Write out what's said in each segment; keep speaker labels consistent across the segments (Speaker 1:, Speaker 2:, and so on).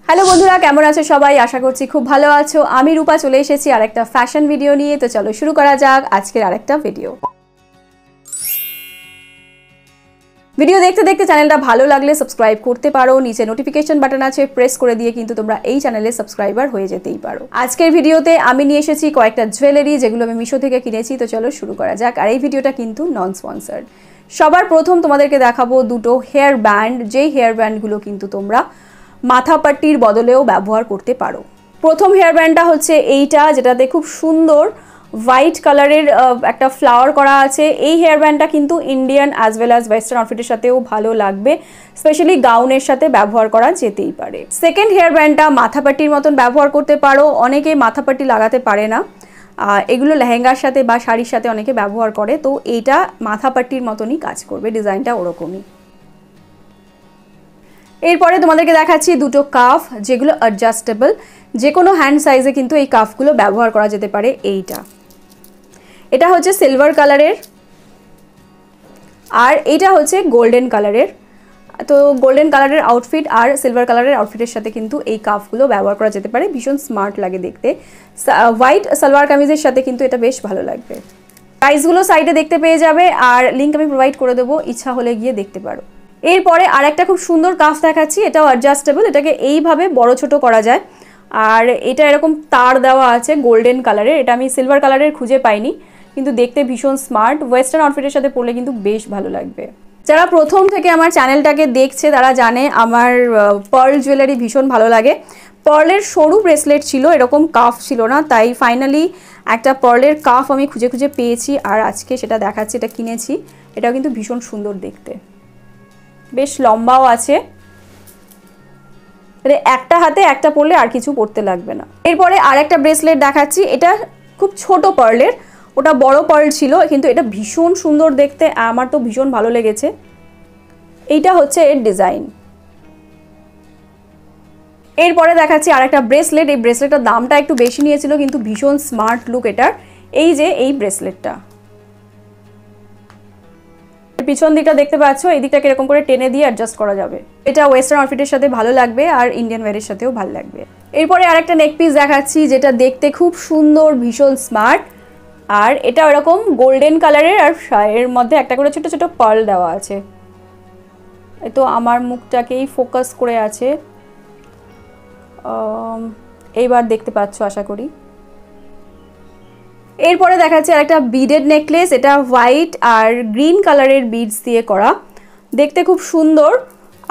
Speaker 1: Hello বন্ধুরা, কেমন আছো সবাই? আশা করছি খুব ভালো আছো। আমি রূপা চলে এসেছি আরেকটা ফ্যাশন ভিডিও নিয়ে। তো চলো শুরু করা যাক আজকের আরেকটা ভিডিও। ভিডিও দেখতে দেখতে চ্যানেলটা ভালো লাগলে সাবস্ক্রাইব করতে পারো, নিচে নোটিফিকেশন বাটন আছে, প্রেস করে দিয়ে কিন্তু তোমরা এই চ্যানেলে সাবস্ক্রাইবার হয়ে যেতেই পারো। আজকের ভিডিওতে আমি নিয়ে এসেছি কয়েকটা জুয়েলারি যেগুলো আমি মিশো থেকে কিনেছি। তো চলো শুরু করা যাক। আর এই ভিডিওটা কিন্তু নন স্পন্সার্ড। সবার প্রথম তোমাদেরকে দেখাবো দুটো হেয়ার ব্যান্ড, যেই হেয়ার ব্যান্ডগুলো কিন্তু তোমরা মাথাপাট্টির বদলেও ব্যবহার করতে পারো। প্রথম হেয়ার ব্যান্ডটা হচ্ছে এইটা, যেটাতে খুব সুন্দর হোয়াইট কালারের একটা ফ্লাওয়ার করা আছে। এই হেয়ার ব্যান্ডটা কিন্তু Indian as well as western আউটফিটের সাথেও ভালো লাগবে, স্পেশালি গাউনের সাথে ব্যবহার করা যেতেই পারে। সেকেন্ড হেয়ার ব্যান্ডটা মাথাপাট্টির মতন ব্যবহার করতে পারো। অনেকে মাথাপাট্টি লাগাতে পারে না, এগুলো লেহেঙ্গার সাথে বা শাড়ির সাথে অনেকে ব্যবহার করে, তো এইটা মাথাপাট্টির মতনই কাজ করবে, ডিজাইনটা ওরকমই। এরপরে তোমাদেরকে দেখাচ্ছি দুটো কাফ, যেগুলো অ্যাডজাস্টেবল, যে কোনো হ্যান্ড সাইজে কিন্তু এই কাফগুলো ব্যবহার করা যেতে পারে। এটা হচ্ছে সিলভার কালারের আর এইটা হচ্ছে গোল্ডেন কালারের। তো গোল্ডেন কালারের আউটফিট আর সিলভার কালারের আউটফিটের সাথে কিন্তু এই কাফগুলো ব্যবহার করা যেতে পারে, ভীষণ স্মার্ট লাগে দেখতে। হোয়াইট সালোয়ার কামিজের সাথে কিন্তু এটা বেশ ভালো লাগবে। প্রাইসগুলো সাইডে দেখতে পেয়ে যাবে আর লিঙ্ক আমি প্রোভাইড করে দেবো, ইচ্ছা হলে গিয়ে দেখতে পারো। এরপরে আর একটা খুব সুন্দর কাফ দেখাচ্ছি, এটাও অ্যাডজাস্টেবল, এটাকে এইভাবে বড় ছোট করা যায়। আর এটা এরকম তার দেওয়া আছে গোল্ডেন কালারের, এটা আমি সিলভার কালারের খুঁজে পাইনি, কিন্তু দেখতে ভীষণ স্মার্ট, ওয়েস্টার্ন আউটফিটের সাথে পরলে কিন্তু বেশ ভালো লাগবে। যারা প্রথম থেকে আমার চ্যানেলটাকে দেখছে তারা জানে আমার পার্ল জুয়েলারি ভীষণ ভালো লাগে। পার্লের সরু ব্রেসলেট ছিল, এরকম কাফ ছিল না, তাই ফাইনালি একটা পার্লের কাফ আমি খুঁজে খুঁজে পেয়েছি আর আজকে সেটা দেখাচ্ছি। এটা কিনেছি, এটাও কিন্তু ভীষণ সুন্দর দেখতে, বেশ লম্বাও আছে। একটা হাতে একটা পরলে আর কিছু পরতে লাগবে না। এরপরে আর একটা ব্রেসলেট দেখাচ্ছি, এটা খুব ছোট পার্লের, ওটা বড় পার্ল ছিল, কিন্তু এটা ভীষণ সুন্দর দেখতে, আমার তো ভীষণ ভালো লেগেছে। এইটা হচ্ছে এর ডিজাইন। এরপরে দেখাচ্ছি আর একটা ব্রেসলেট, এই ব্রেসলেটটার দামটা একটু বেশি নিয়েছিল, কিন্তু ভীষণ স্মার্ট লুক এটার। এই যে এই ব্রেসলেটটা, পিছন দিকটা দেখতে পাচ্ছ, এই দিকটাকে এরকম করে টেনে দিয়ে অ্যাডজাস্ট করা যাবে। এটা ওয়েস্টার্ন আউটফিটের সাথে ভালো লাগবে আর ইন্ডিয়ান ওয়্যারের সাথেও ভালো লাগবে। এরপরে আরেকটা নেক পিস দেখাচ্ছি, যেটা দেখতে খুব সুন্দর, ভীষণ স্মার্ট, আর এটা এরকম গোল্ডেন কালারের আর এর মধ্যে একটা করে ছোট ছোট পার্ল দেওয়া আছে। তো আমার মুখটাকেই ফোকাস করে আছে, এইবার দেখতে পাচ্ছ আশা করি। এরপরে দেখাচ্ছে আরেকটা বিডেড নেকলেস, এটা হোয়াইট আর গ্রিন কালারের বিডস দিয়ে করা, দেখতে খুব সুন্দর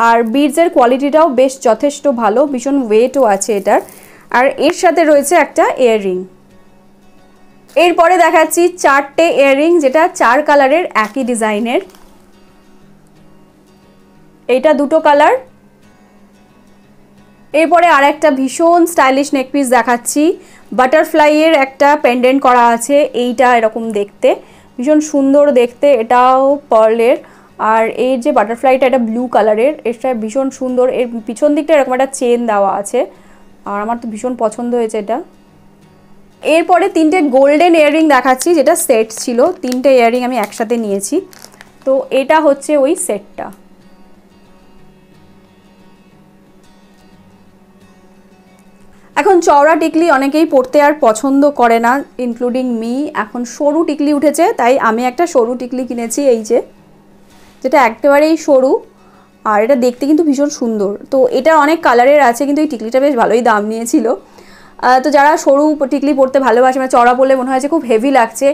Speaker 1: আর বিডসের কোয়ালিটিটাও বেশ যথেষ্ট ভালো, ভীষণ ওয়েটও আছে এটার। আর এর সাথে রয়েছে একটা ইয়াররিং। এরপরে দেখাচ্ছি চারটে ইয়াররিং, যেটা চার কালারের একই ডিজাইনের। এইটা দুটো কালার। এরপরে আর একটা ভীষণ স্টাইলিশ নেকপিস দেখাচ্ছি, বাটারফ্লাইয়ের একটা পেন্ডেন্ট করা আছে, এইটা এরকম দেখতে ভীষণ সুন্দর দেখতে, এটাও পার্লের। আর এর যে বাটারফ্লাইটা, এটা ব্লু কালারের, এটা ভীষণ সুন্দর। এর পিছন দিকটা এরকম একটা চেন দেওয়া আছে আর আমার তো ভীষণ পছন্দ হয়েছে এটা। এরপরে তিনটে গোল্ডেন ইয়াররিং দেখাচ্ছি, যেটা সেট ছিল, তিনটে ইয়াররিং আমি একসাথে নিয়েছি। তো এটা হচ্ছে ওই সেটটা। এখন চওড়া টিকলি অনেকেই পরতে আর পছন্দ করে না, ইনক্লুডিং মি। এখন সরু টিকলি উঠেছে, তাই আমি একটা সরু টিকলি কিনেছি, এই যে, যেটা একেবারেই সরু আর এটা দেখতে কিন্তু ভীষণ সুন্দর। তো এটা অনেক কালারের আছে, কিন্তু এই টিকলিটা বেশ ভালোই দাম নিয়েছিল। তো যারা সরু টিকলি পরতে ভালোবাসে, মানে চওড়া পরলে মনে হয় যে খুব হেভি লাগছে,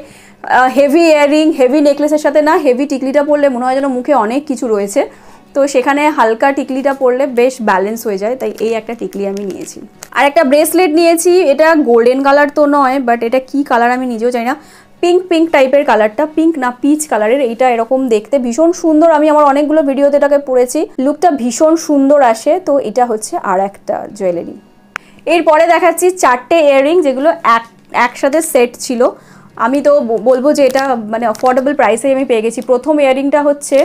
Speaker 1: হেভি ইয়াররিং হেভি নেকলেসের সাথে না, হেভি টিকলিটা পরলে মনে হয় যেন মুখে অনেক কিছু রয়েছে, তো সেখানে হালকা টিকলিটা পরলে বেশ ব্যালেন্স হয়ে যায়, তাই এই একটা টিকলি আমি নিয়েছি। আর একটা ব্রেসলেট নিয়েছি, এটা গোল্ডেন কালার তো নয়, বাট এটা কি কালার আমি নিজেও জানি না, পিঙ্ক পিঙ্ক টাইপের কালারটা, পিঙ্ক না পিচ কালারের। এইটা এরকম দেখতে ভীষণ সুন্দর, আমি আমার অনেকগুলো ভিডিওতে এটাকে পরেছি, লুকটা ভীষণ সুন্দর আসে। তো এটা হচ্ছে আর একটা জুয়েলারি। এরপরে দেখাচ্ছি চারটে ইয়াররিং, যেগুলো একসাথে সেট ছিল। আমি তো বলবো যে এটা মানে অ্যাফোর্ডেবল প্রাইসে আমি পেয়ে গেছি। প্রথম ইয়াররিংটা হচ্ছে,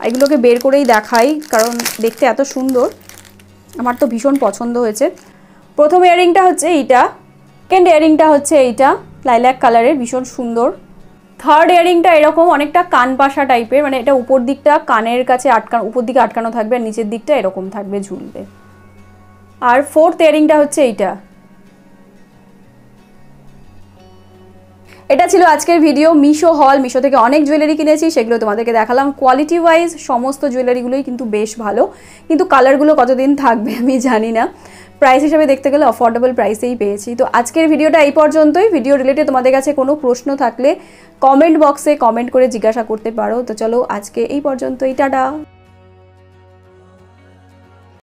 Speaker 1: এগুলোকে বের করেই দেখাই কারণ দেখতে এত সুন্দর, আমার তো ভীষণ পছন্দ হয়েছে। প্রথম ইয়াররিংটা হচ্ছে এইটা, সেকেন্ড ইয়াররিংটা হচ্ছে এইটা লাইল্যাক কালারের, ভীষণ সুন্দর। থার্ড ইয়াররিংটা এরকম অনেকটা কান পাশা টাইপের, মানে এটা উপর দিকটা কানের কাছে উপর দিকে আটকানো থাকবে আর নিচের দিকটা এরকম থাকবে, ঝুলবে। আর ফোর্থ ইয়ারিংটা হচ্ছে এইটা। এটা ছিল আজকের ভিডিও মিশো হল। মিশো থেকে অনেক জুয়েলারি কিনেছি, সেগুলো তোমাদেরকে দেখালাম। কোয়ালিটি ওয়াইজ সমস্ত জুয়েলারিগুলোই কিন্তু বেশ ভালো, কিন্তু কালারগুলো কতদিন থাকবে আমি জানি না। প্রাইস হিসাবে দেখতে গেলে অফোর্ডেবল প্রাইসেই পেয়েছি। তো আজকের ভিডিওটা এই পর্যন্তই। ভিডিও রিলেটেড তোমাদের কাছে কোনো প্রশ্ন থাকলে কমেন্ট বক্সে কমেন্ট করে জিজ্ঞাসা করতে পারো। তো চলো আজকে এই পর্যন্তই, টাটা।